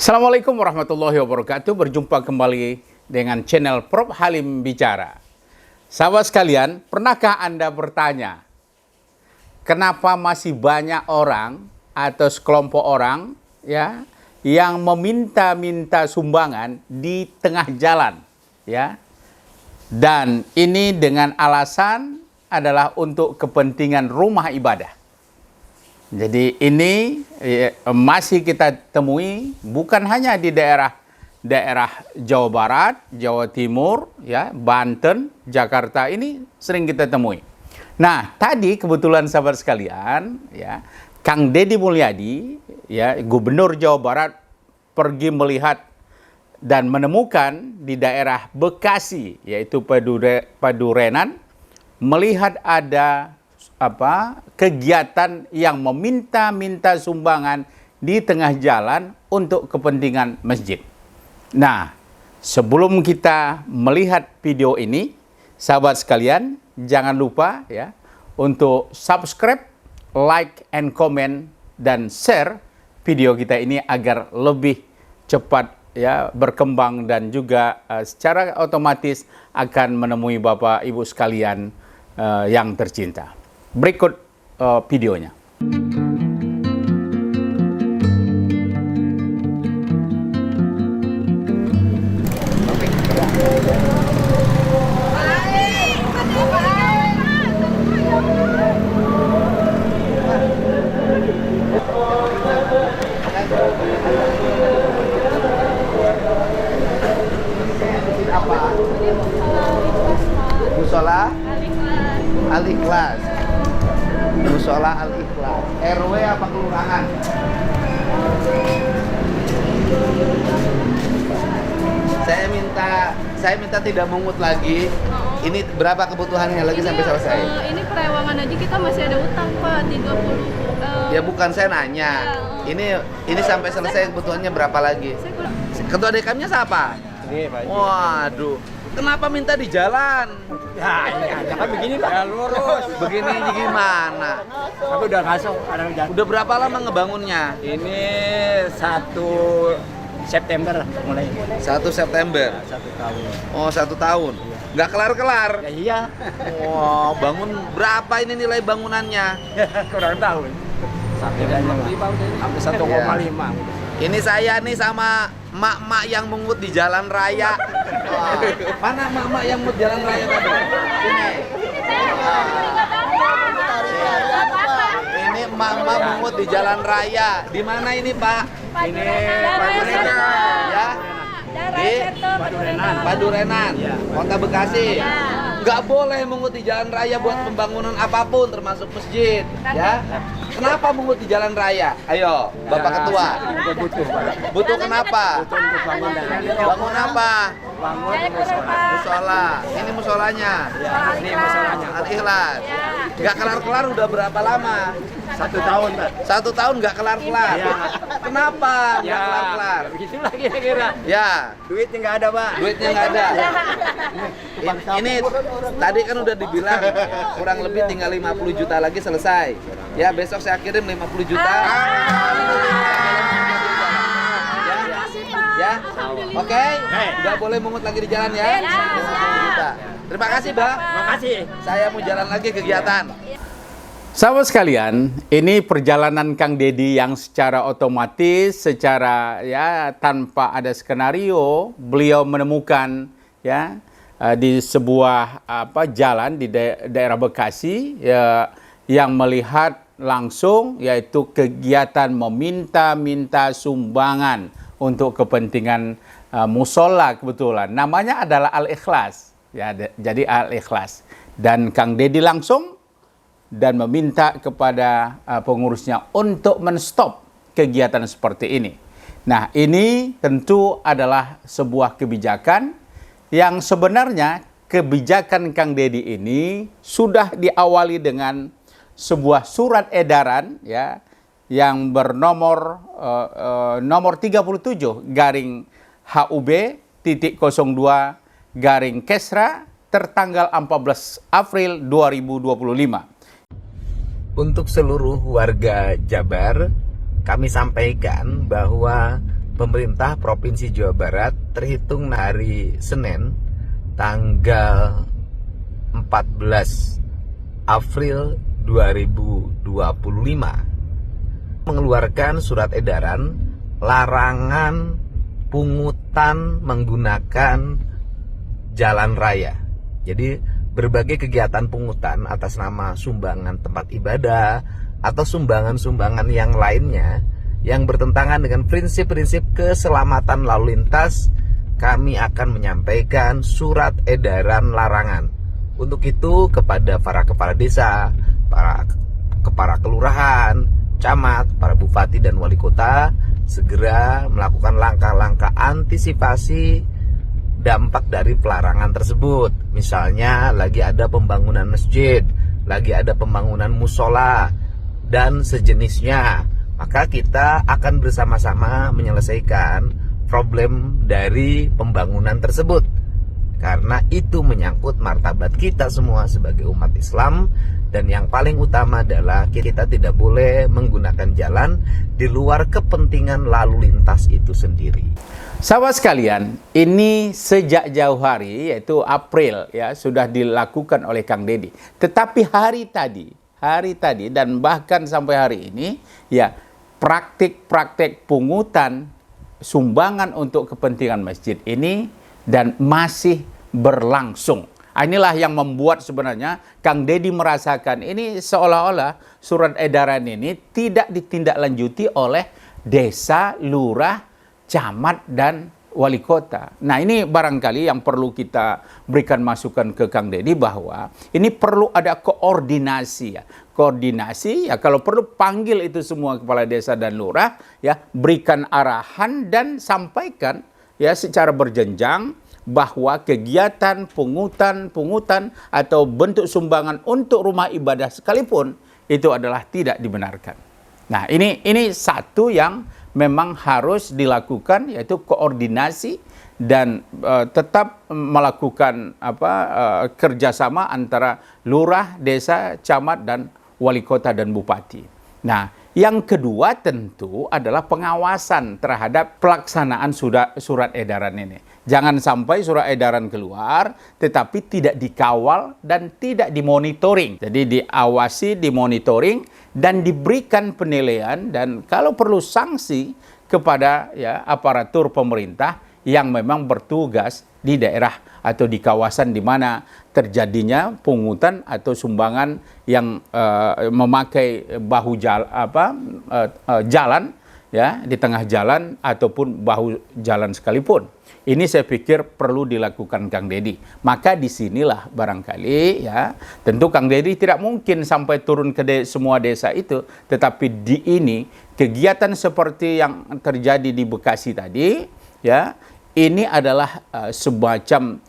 Assalamualaikum warahmatullahi wabarakatuh. Berjumpa kembali dengan channel Prof Halim Bicara. Sahabat sekalian, pernahkah Anda bertanya, kenapa masih banyak orang atau sekelompok orang ya yang meminta-minta sumbangan di tengah jalan ya? Dan ini dengan alasan adalah untuk kepentingan rumah ibadah. Jadi ini masih kita temui bukan hanya di daerah Jawa Barat, Jawa Timur, ya, Banten, Jakarta, ini sering kita temui. Nah, tadi kebetulan sahabat sekalian, ya, Kang Deddy Mulyadi, ya, Gubernur Jawa Barat, pergi melihat dan menemukan di daerah Bekasi, yaitu Padurenan, melihat ada kegiatan yang meminta-minta sumbangan di tengah jalan untuk kepentingan masjid. Nah, sebelum kita melihat video ini, sahabat sekalian, jangan lupa ya untuk subscribe, like, and comment, dan share video kita ini agar lebih cepat ya berkembang dan juga secara otomatis akan menemui Bapak Ibu sekalian yang tercinta. Berikut videonya. Musola Al-Ikhlas. Musola Al-Ikhlas. RW apa kelurahan? Saya minta tidak mungut lagi. Ini berapa kebutuhannya lagi ini, sampai selesai? Ini perewangan aja kita masih ada utang, Pak, 30. Ya bukan, saya nanya. Ya, ini sampai selesai kebutuhannya berapa lagi? Ketua DKM-nya siapa? Ini, Pak. Waduh. Kenapa minta di jalan? Ya, ini aja kan begini, Pak. Ya, lurus. Begini gimana? Tapi udah ngasok, ada jalan. Udah berapa lama ngebangunnya? Ini 1 September mulai. 1 September. 1 tahun. Oh, 1 tahun. Nggak kelar-kelar. Ya iya. Wow, bangun berapa ini nilai bangunannya? Kurang tahun. Sampai 1,5. Ini saya nih sama mak-mak yang mungut di jalan raya. Wah, mana mak-mak yang mungut jalan raya tadi? Sini. Ini mak-mak mungut di jalan raya. Di mana ini, Pak? Ini Padurenan. Ya. Di Padurenan, Ya. Kota Bekasi. Ya. Nggak boleh mungut di jalan raya buat pembangunan apapun, termasuk masjid. Ya. Kenapa mungut di jalan raya? Ayo, Bapak Ketua. Butuh, Pak. Butuh kenapa? Butuh untuk bangun dan Bangun apa? bangun musola. Musola. Ini musolanya. Ya, ini musolanya. Al-Ikhlas. Nggak kelar-kelar udah berapa lama? 1 tahun, Pak. 1 tahun nggak kelar-kelar. Ya. Kenapa nggak Ya, kelar-kelar? begitulah kira-kira. Ya. Duitnya nggak ada, Pak. Duitnya nggak ada. Ini tadi kan udah dibilang kurang lebih tinggal 50 juta lagi selesai. Ya, besok saya kirim 50 juta. Ya, oke. Nggak boleh mungut lagi di jalan ya. 50 juta. Terima kasih, Mbak. Makasih. Saya mau jalan lagi kegiatan. Sahabat sekalian, ini perjalanan Kang Deddy yang secara otomatis, secara ya tanpa ada skenario, beliau menemukan ya di sebuah jalan di daerah Bekasi ya, yang melihat langsung yaitu kegiatan meminta-minta sumbangan untuk kepentingan musola kebetulan. Namanya adalah Al-Ikhlas. Ya, jadi Al-Ikhlas. Dan Kang Deddy langsung dan meminta kepada pengurusnya untuk menstop kegiatan seperti ini. Nah, ini tentu adalah sebuah kebijakan yang sebenarnya kebijakan Kang Deddy ini sudah diawali dengan sebuah surat edaran ya yang bernomor nomor 37 garing HUB titik 02 garing Kesra tertanggal 14 April 2025. Untuk seluruh warga Jabar, kami sampaikan bahwa pemerintah Provinsi Jawa Barat terhitung hari Senin tanggal 14 April 2025 mengeluarkan surat edaran larangan pungutan menggunakan jalan raya. Jadi berbagai kegiatan pungutan atas nama sumbangan tempat ibadah atau sumbangan-sumbangan yang lainnya yang bertentangan dengan prinsip-prinsip keselamatan lalu lintas, kami akan menyampaikan surat edaran larangan. Untuk itu kepada para kepala desa, para kepala kelurahan, camat, para bupati dan wali kota segera melakukan langkah-langkah antisipasi dampak dari pelarangan tersebut. Misalnya lagi ada pembangunan masjid, lagi ada pembangunan musola dan sejenisnya, maka kita akan bersama-sama menyelesaikan problem dari pembangunan tersebut, karena itu menyangkut martabat kita semua sebagai umat Islam. Dan yang paling utama adalah kita tidak boleh menggunakan jalan di luar kepentingan lalu lintas itu sendiri. Sahabat sekalian, ini sejak jauh hari, yaitu April, ya, sudah dilakukan oleh Kang Deddy. Tetapi hari tadi dan bahkan sampai hari ini, ya, praktik-praktik pungutan sumbangan untuk kepentingan masjid ini dan masih berlangsung. Inilah yang membuat sebenarnya Kang Deddy merasakan ini seolah-olah surat edaran ini tidak ditindaklanjuti oleh desa, lurah, camat, dan wali kota. Nah, ini barangkali yang perlu kita berikan masukan ke Kang Deddy bahwa ini perlu ada koordinasi, ya. Koordinasi, ya, kalau perlu panggil itu semua kepala desa dan lurah, ya, berikan arahan dan sampaikan, ya, secara berjenjang bahwa kegiatan pungutan atau bentuk sumbangan untuk rumah ibadah sekalipun itu adalah tidak dibenarkan. Nah, ini satu yang memang harus dilakukan, yaitu koordinasi dan tetap melakukan kerjasama antara lurah, desa, camat, dan wali kota dan bupati. Nah, yang kedua tentu adalah pengawasan terhadap pelaksanaan surat edaran ini. Jangan sampai surat edaran keluar tetapi tidak dikawal dan tidak dimonitoring. Jadi diawasi, dimonitoring, dan diberikan penilaian dan kalau perlu sanksi kepada, ya, aparatur pemerintah yang memang bertugas di daerah atau di kawasan di mana terjadinya pungutan atau sumbangan yang memakai bahu jalan, ya, di tengah jalan ataupun bahu jalan sekalipun. Ini saya pikir perlu dilakukan Kang Deddy. Maka disinilah barangkali, ya, tentu Kang Deddy tidak mungkin sampai turun ke semua desa itu, tetapi di ini kegiatan seperti yang terjadi di Bekasi tadi, ya, ini adalah semacam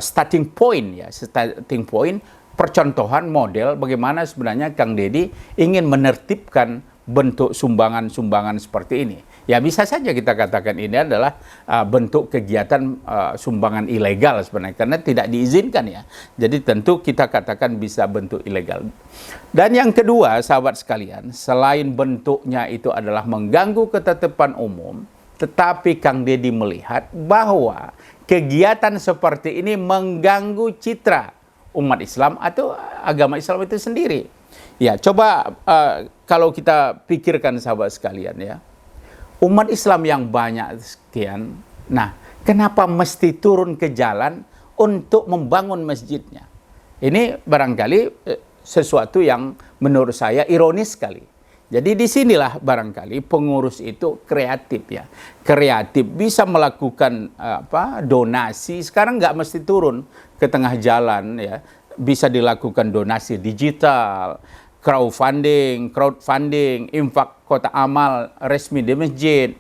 starting point, ya, starting point, percontohan model bagaimana sebenarnya Kang Deddy ingin menertibkan bentuk sumbangan-sumbangan seperti ini. Ya, bisa saja kita katakan ini adalah bentuk kegiatan sumbangan ilegal sebenarnya, karena tidak diizinkan, ya. Jadi tentu kita katakan bisa bentuk ilegal. Dan yang kedua, sahabat sekalian, selain bentuknya itu adalah mengganggu ketertiban umum, tetapi Kang Deddy melihat bahwa kegiatan seperti ini mengganggu citra umat Islam atau agama Islam itu sendiri. Ya, coba kalau kita pikirkan sahabat sekalian, ya, umat Islam yang banyak sekian, nah, kenapa mesti turun ke jalan untuk membangun masjidnya? Ini barangkali sesuatu yang menurut saya ironis sekali. Jadi disinilah barangkali pengurus itu kreatif, ya, kreatif bisa melakukan donasi. Sekarang nggak mesti turun ke tengah jalan, ya, bisa dilakukan donasi digital, crowdfunding, infak kotak amal resmi di masjid,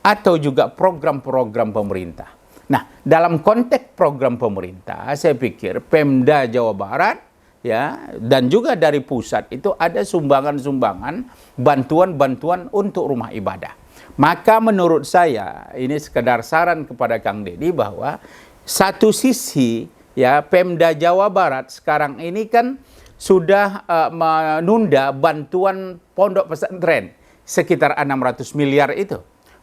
atau juga program-program pemerintah. Nah, dalam konteks program pemerintah, saya pikir Pemda Jawa Barat, ya, dan juga dari pusat itu ada sumbangan-sumbangan, bantuan-bantuan untuk rumah ibadah. Maka menurut saya, ini sekedar saran kepada Kang Deddy bahwa satu sisi, ya, Pemda Jawa Barat sekarang ini kan sudah menunda bantuan pondok pesantren sekitar 600 miliar itu.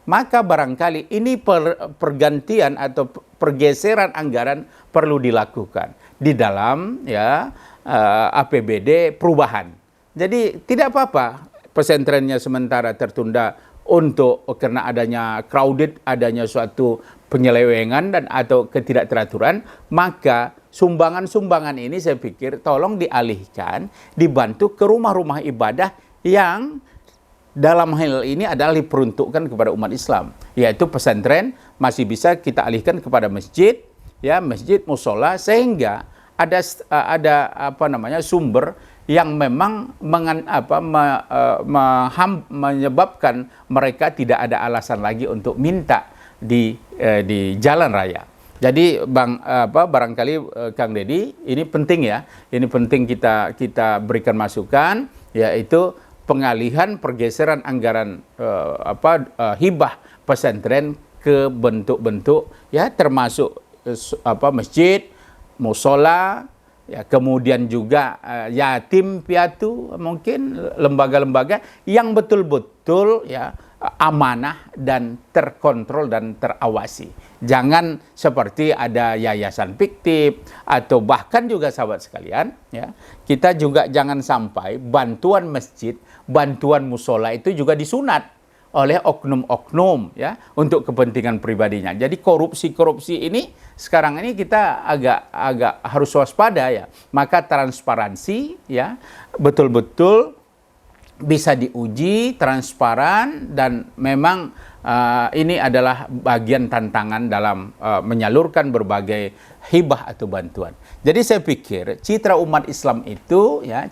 maka barangkali ini pergantian atau pergeseran anggaran perlu dilakukan di dalam ya APBD perubahan. Jadi tidak apa-apa pesantrennya sementara tertunda karena adanya crowded, adanya suatu penyelewengan dan atau ketidakteraturan, maka sumbangan-sumbangan ini saya pikir tolong dialihkan, dibantu ke rumah-rumah ibadah yang dalam hal ini adalah diperuntukkan kepada umat Islam, yaitu pesantren masih bisa kita alihkan kepada masjid, ya masjid, musola, sehingga ada sumber yang memang menyebabkan mereka tidak ada alasan lagi untuk minta di jalan raya. Jadi barangkali Kang Deddy, ini penting ya, ini penting kita berikan masukan, yaitu pengalihan pergeseran anggaran hibah pesantren ke bentuk-bentuk ya termasuk masjid, musola, ya, kemudian juga yatim piatu, mungkin lembaga-lembaga yang betul-betul ya amanah dan terkontrol dan terawasi. Jangan seperti ada yayasan fiktif atau bahkan juga sahabat sekalian, ya kita juga jangan sampai bantuan masjid, bantuan musola itu juga disunat oleh oknum-oknum ya untuk kepentingan pribadinya. Jadi korupsi ini sekarang ini kita agak harus waspada ya. Maka transparansi ya betul-betul bisa diuji, transparan, dan memang ini adalah bagian tantangan dalam menyalurkan berbagai hibah atau bantuan. Jadi saya pikir citra umat Islam itu ya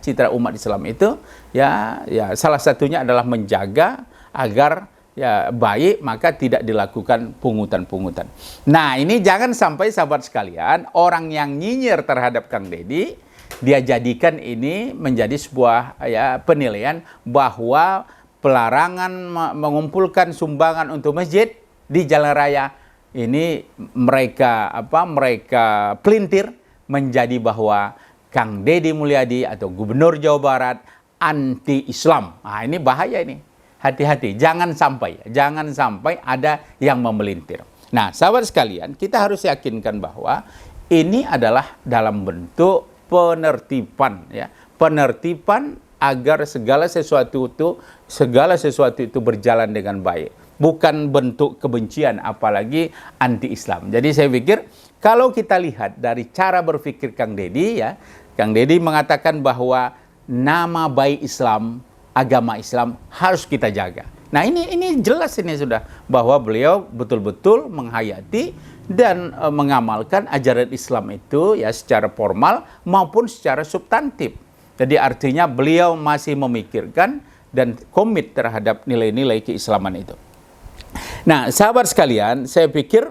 salah satunya adalah menjaga agar ya baik, maka tidak dilakukan pungutan-pungutan. Nah, ini jangan sampai sahabat sekalian, orang yang nyinyir terhadap Kang Deddy, dia jadikan ini menjadi sebuah ya penilaian bahwa pelarangan mengumpulkan sumbangan untuk masjid di jalan raya ini mereka pelintir menjadi bahwa Kang Deddy Mulyadi atau Gubernur Jawa Barat anti-Islam. Nah, ini bahaya ini. Hati-hati, jangan sampai ada yang memelintir. Nah, sahabat sekalian, kita harus yakinkan bahwa ini adalah dalam bentuk penertiban, ya, penertiban agar segala sesuatu itu berjalan dengan baik, bukan bentuk kebencian, apalagi anti-Islam. Jadi saya pikir kalau kita lihat dari cara berpikir Kang Deddy, ya, Kang Deddy mengatakan bahwa nama baik Islam, agama Islam harus kita jaga. Nah, ini jelas ini sudah bahwa beliau betul-betul menghayati dan mengamalkan ajaran Islam itu ya secara formal maupun secara substantif. Jadi artinya beliau masih memikirkan dan komit terhadap nilai-nilai keislaman itu. Nah, sahabat sekalian, saya pikir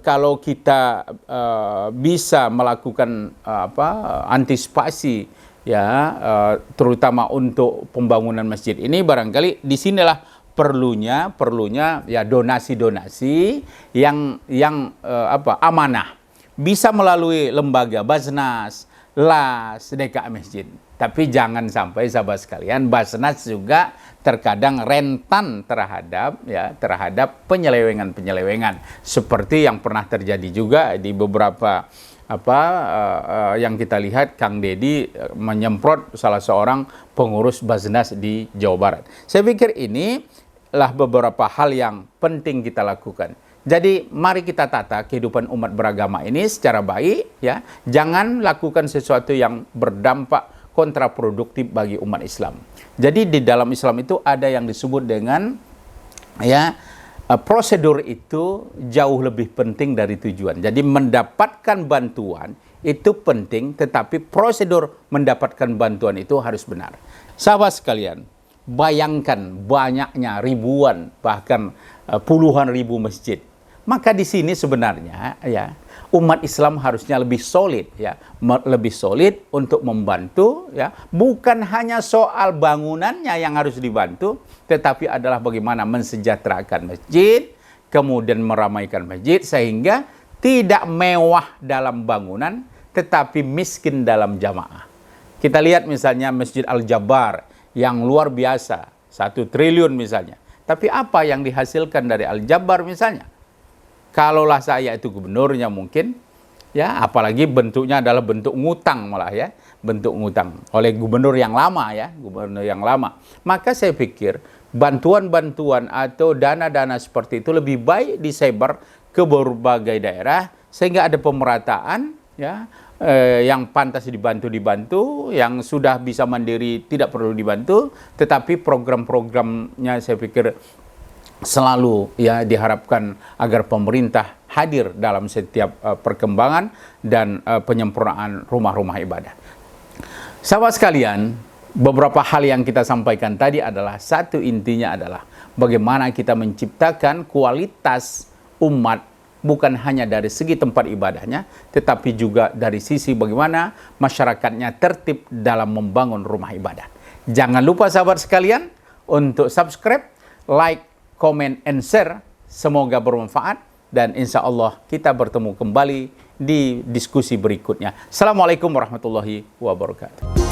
kalau kita bisa melakukan antisipasi ya terutama untuk pembangunan masjid ini, barangkali disinilah perlunya ya donasi-donasi yang amanah, bisa melalui lembaga Basnas, LAS, DKM Masjid. Tapi jangan sampai sahabat sekalian, Basnas juga terkadang rentan terhadap penyelewengan seperti yang pernah terjadi juga di beberapa yang kita lihat Kang Deddy menyemprot salah seorang pengurus Basnas di Jawa Barat. Saya pikir inilah beberapa hal yang penting kita lakukan. Jadi mari kita tata kehidupan umat beragama ini secara baik, ya. Jangan lakukan sesuatu yang berdampak kontraproduktif bagi umat Islam. Jadi di dalam Islam itu ada yang disebut dengan prosedur itu jauh lebih penting dari tujuan. Jadi mendapatkan bantuan itu penting, tetapi prosedur mendapatkan bantuan itu harus benar. Sahabat sekalian, bayangkan banyaknya ribuan bahkan puluhan ribu masjid. Maka di sini sebenarnya ya umat Islam harusnya lebih solid untuk membantu ya, bukan hanya soal bangunannya yang harus dibantu, tetapi adalah bagaimana mensejahterakan masjid, kemudian meramaikan masjid sehingga tidak mewah dalam bangunan tetapi miskin dalam jamaah. Kita lihat misalnya Masjid Al-Jabar yang luar biasa, 1 triliun misalnya. Tapi apa yang dihasilkan dari Al-Jabbar misalnya? Kalaulah saya itu gubernurnya mungkin, ya apalagi bentuknya adalah bentuk ngutang malah ya, bentuk ngutang oleh gubernur yang lama ya, gubernur yang lama. Maka saya pikir bantuan-bantuan atau dana-dana seperti itu lebih baik disebar ke berbagai daerah sehingga ada pemerataan ya, yang pantas dibantu, yang sudah bisa mandiri tidak perlu dibantu, tetapi program-programnya saya pikir selalu ya diharapkan agar pemerintah hadir dalam setiap perkembangan dan penyempurnaan rumah-rumah ibadah. Sahabat sekalian, beberapa hal yang kita sampaikan tadi adalah satu intinya adalah bagaimana kita menciptakan kualitas umat bukan hanya dari segi tempat ibadahnya, tetapi juga dari sisi bagaimana masyarakatnya tertib dalam membangun rumah ibadah. Jangan lupa sahabat sekalian untuk subscribe, like, comment, and share. Semoga bermanfaat dan insya Allah kita bertemu kembali di diskusi berikutnya. Assalamualaikum warahmatullahi wabarakatuh.